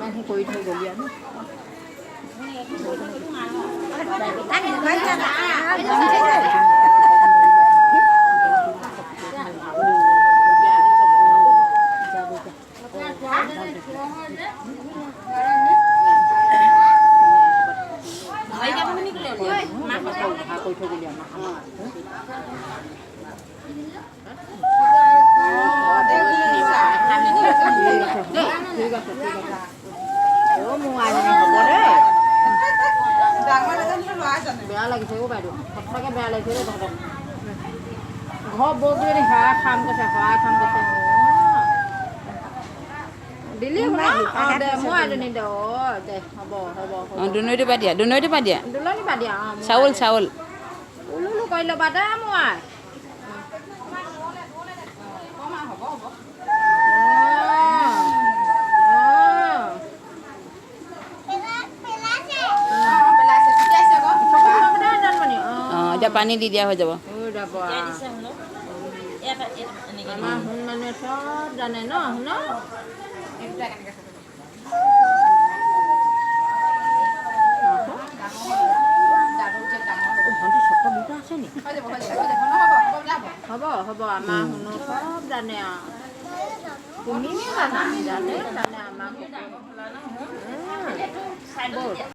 মানুহ কৰি থৈ গ'লি আৰু বেয়া লাগিছে অ' বাইদেউ সঁচাকৈ বেয়া লাগিছে দেই তহঁতক ঘৰ বৌক যদি সেৱা খাম কৈছে সেৱা খাম কৈছে দিলি দে মই এজনী দে অঁ দে হ'ব হ'ব হ'ব দুনৈটো পা দিয়া দুনৈটো পা দিয়া দুলনি পা দিয়া অঁ চাউল চাউল উলুলো কৰি ল'বা দে মই অঁ এতিয়া পানী দি দিয়া হৈ যাব আমাৰ শুন মানুহে চব জানে ন শুন হ'ব হ'ব আমাৰ শুনো চব জানে আৰু তুমিও জানা জানে জানে আমাৰ